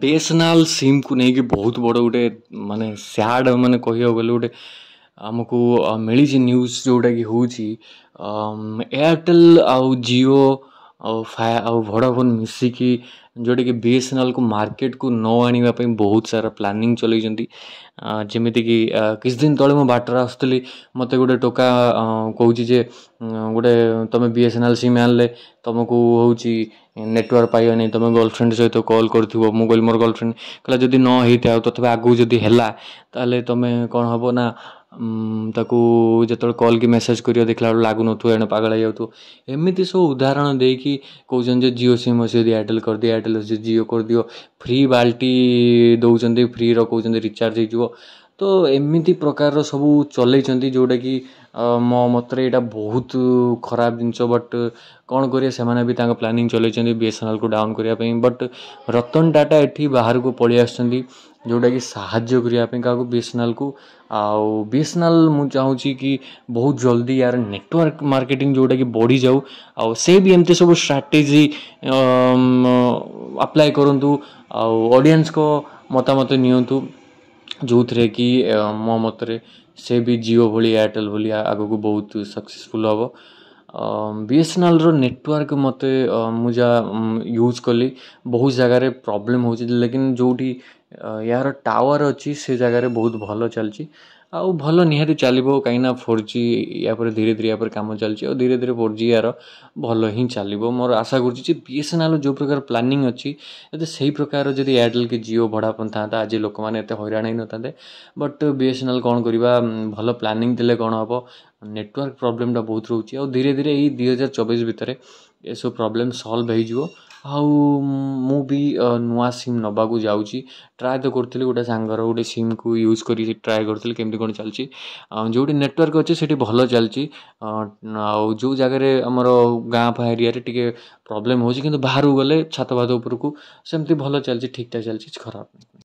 BSNL SIM को लेकिन बहुत बड़ गोटे माने सैड माने कह गले गोटे आमको मिली न्यूज जोटा कि हूँ एयरटेल आउ जियो आउ वोडाफोन मिसिकी जोटा कि बीएसएनएल को मार्केट को न आने बहुत सारा प्लानिंग चलती जमीक किछ दिन तले मो बाटर आसुली मत गोटे टोका कौच जे गोटे तुम बीएसएनएल सिम आनले तुमको हूँ नेटवर्क पाइबा नहीं तुम गर्लफ्रेंड सहित कॉल कर मु कहली मोर गर्लफ्रेंड कहला जदि न होता तथापि आगू जदि है ताले तुम कौन हम ना ताकू जो कॉल की मेसेज कर देखला लागू एणे पागल हो एमती सब उदाहरण देकी कहते जियो सिम अच्छे एयरटेल कर दियो एयरटेल अच्छे जियो कर दियो फ्री बाल्टी दौरान फ्री कहते रिचार्ज हो तो एमती प्रकार सब चलती जोटा कि मो मतरे यहाँ बहुत खराब जिनस बट कौन करें से भी प्लानिंग चलती बीएसएनएल को डाउन करने बट रतन टाटा एटी बाहर को पलि आसछंती जोटा कि साहाଯ୍य करने क्या बीएसएनएल को आउ बीएसएनएल मु चाहूँगी कि बहुत जल्दी यार नेटवर्क मार्केटिंग जोटा कि बढ़ी जाऊ आउ से भी एमती सब स्ट्राटेजी अप्लाई करूँ ऑडियंस को मतामत नियंतु जो थे कि मो मतरे से भी जियो भली एयरटेल भली आग को बहुत सक्सेसफुल हम बीएसएनएल रो नेटवर्क मत मुझा यूज कली बहुत जगार प्रॉब्लम हो लेकिन जोटी यार टावर अच्छी से जगार बहुत भल चलची आउ भल निहाती चलो कहीं 4G या धीरे धीरे या कम चलती और धीरे धीरे 4G यार भल ही चलो मोर आशा कर बीएसएनएल जो प्रकार प्लानिंग अच्छी से प्रकार जब एयरटेल की जियो भड़ापन था आज लोक मैंने हैरान ही न था बट बीएसएनएल कौन करवा भल प्लानिंग थे कौन हम नेटवर्क प्रोब्लेम बहुत रोचे और धीरे धीरे यही 2024 भितर ये सब प्रोब्लेम सॉल्व हो मु भी नुआ सिम नबाकू जाऊँगी ट्राए तो करी गोटे सांगर गोटे सिम को यूज कर ट्राए करी केमती कौन चलती जो नेटवर्क अच्छे से भल चलती जो जगार आमर गाँ फा एरिया टे प्रॉब्लम हो बाहर गले छात भात उपरकू सेमती भल चलती ठीक ठाक चलती खराब नहीं।